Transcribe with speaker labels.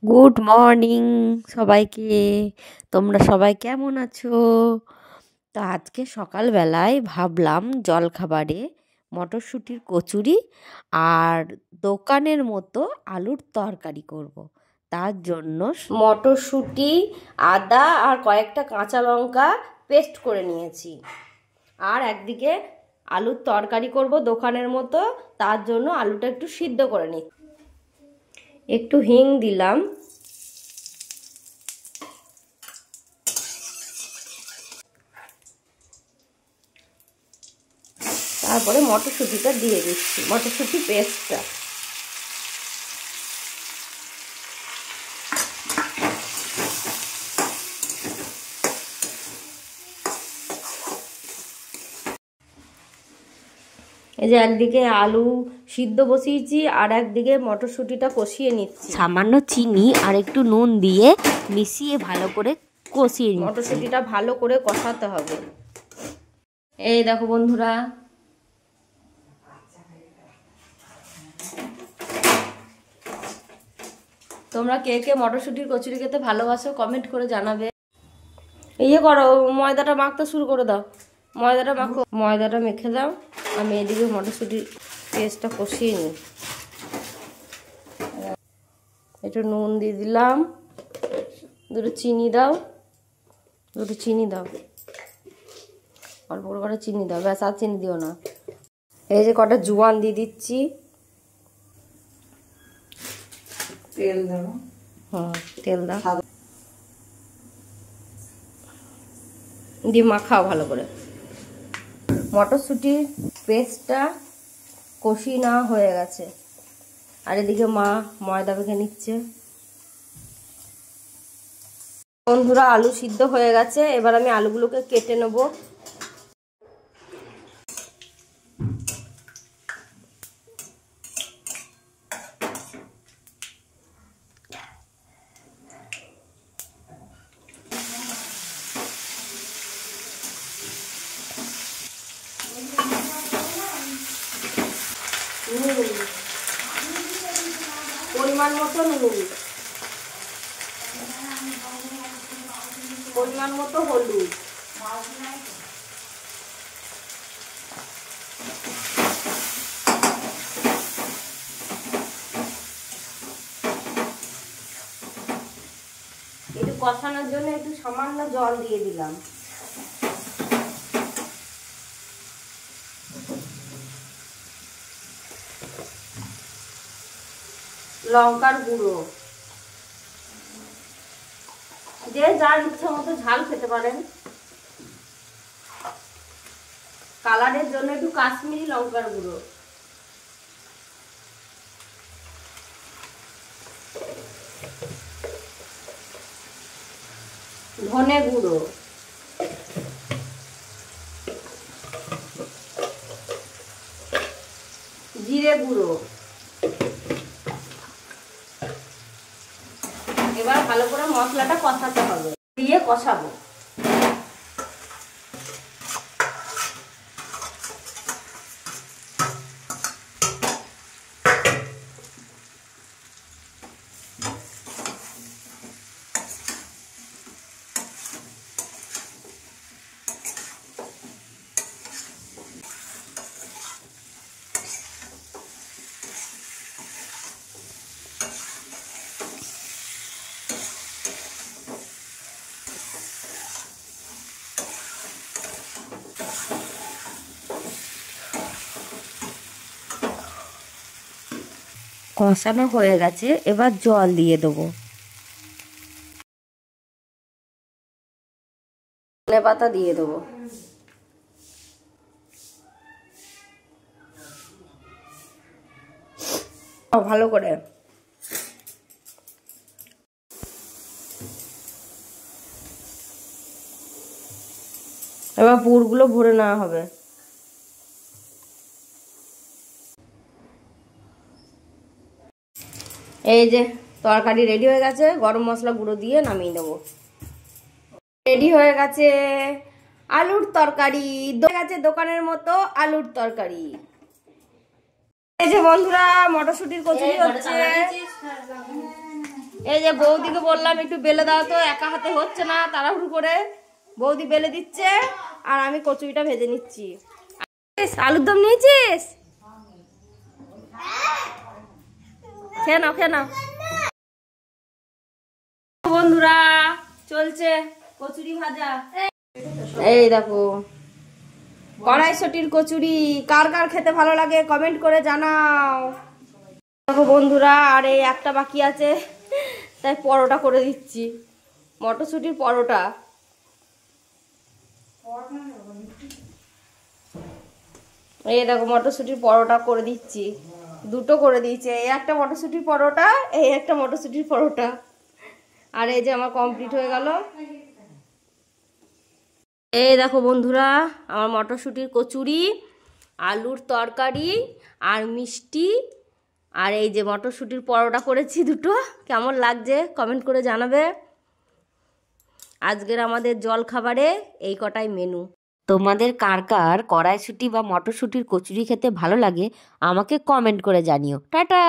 Speaker 1: Good morning সবাইকে। তোমরা সবাই কেমন আছো? তো আজকে সকালবেলায় ভাবলাম জলখাবারে মটরশুঁটির কচুরি আর দোকানের মতো আলুর তরকারি করব। তার জন্য মটরশুঁটি, আদা আর কয়েকটা কাঁচা লঙ্কা পেস্ট করে নিয়েছি। আর একদিকে আলুর তরকারি করব দোকানের মতো, তার জন্য আলুটা একটু সিদ্ধ করে নিচ্ছি। একটু হিং দিলাম, তারপরে মটরশুঁটিটা দিয়ে দিচ্ছি, মটরশুঁটি পেস্টটা। এই যে একদিকে আলু সিদ্ধ বসিয়েছি আর একদিকে মটরশুঁটিটা কষিয়ে নিচ্ছি। সামান্য চিনি আর একটু নুন দিয়ে মিশিয়ে ভালো করে কষিয়ে নিচ্ছি। মটরশুঁটিটা ভালো করে কষাতে হবে। এই দেখো বন্ধুরা, তোমরা কে কে মটরশুঁটির কচুরি খেতে ভালোবাসো কমেন্ট করে জানাবে। ইয়ে করো, ময়দাটা মাখতে শুরু করে দাও। ময়দাটা মাখো, ময়দাটা মেখে দাও। আমি এদিকে মটরশুঁটির পেস্টটা কষিয়ে নিই। একটু নুন দিয়ে দিলাম, দুটো চিনি দাও, অল্প করে চিনি দাও, ব্যাস আর চিনি দিও না। এই যে কটা জোয়ান দিয়ে দিচ্ছি, তেল দাও। তেল দাও, দিয়ে মাখাও ভালো করে। মটরশুঁটির পেস্টটা কষি না হয়ে গেছে, আর এদিকে মা ময়দা মেখে নিচ্ছে। বন্ধুরা, আলু সিদ্ধ হয়ে গেছে, এবার আমি আলুগুলোকে কেটে নেব। পরিমাণ মতো নুন, পরিমাণ মতো হলুদ, একটু কষানোর জন্য একটু সামান্য জল দিয়ে দিলাম। লঙ্কার গুঁড়ো, যে যার ইচ্ছা মতো ঝাল খেতে পারেন। কালারের জন্য একটু কাশ্মীরি লঙ্কার গুঁড়ো, ধনে গুঁড়ো, জিরে গুঁড়ো। এবার ভালো করে মশলাটা কষাতে হবে, দিয়ে কষাবো। কষানো হয়ে গেছে, এবার জল দিয়ে দেবো। ধনে পাতা দিয়ে দেবো। ভালো করে এবার পুরগুলো ভরে নেওয়া হবে। এই যে তরকারি রেডি হয়ে গেছে, গরম মশলা গুঁড়ো দিয়ে নামিয়ে দেবো। রেডি হয়ে গেছে আলুর তরকারি, দোকানের মতো আলুর তরকারি। এই যে বন্ধুরা, মটরশুঁটির কচুরি হচ্ছে। এই যে বৌদিকে বললাম একটু বেলে দাও তো, একা হাতে হচ্ছে না, তাড়াহুড়ো করে বৌদি বেলে দিচ্ছে আর আমি কচুরিটা ভেজে নিচ্ছি। আলুর দম নিয়েছিস? খেয়ে নাও খেয়ে নাও। বন্ধুরা চলছে কচুরি ভাজা। এই দেখো কড়াইশুঁটির কচুরি, কার কার খেতে ভালো লাগে কমেন্ট করে জানাও। দেখো বন্ধুরা, আর এই একটা বাকি আছে, তাই পরোটা করে দিচ্ছি, মটরশুঁটির পরোটা। এই দেখো মটরশুঁটির পরোটা করে দিচ্ছি, দুটো করে দিয়েছি, এই একটা মটরশুঁটির পরোটা, এই একটা মটরশুঁটির পরোটা। আর এই যে আমার কমপ্লিট হয়ে গেল। এই দেখো বন্ধুরা, আমার মটরশুঁটির কচুরি, আলুর তরকারি আর মিষ্টি, আর এই যে মটরশুঁটির পরোটা করেছি দুটো। কেমন লাগছে কমেন্ট করে জানাবে। আজকের আমাদের জলখাবারে এই কটাই মেনু। তোমাদের কার কার কড়াইশুঁটি বা মটরশুঁটির কচুরি খেতে ভালো লাগে আমাকে কমেন্ট করে জানিও। টাটা।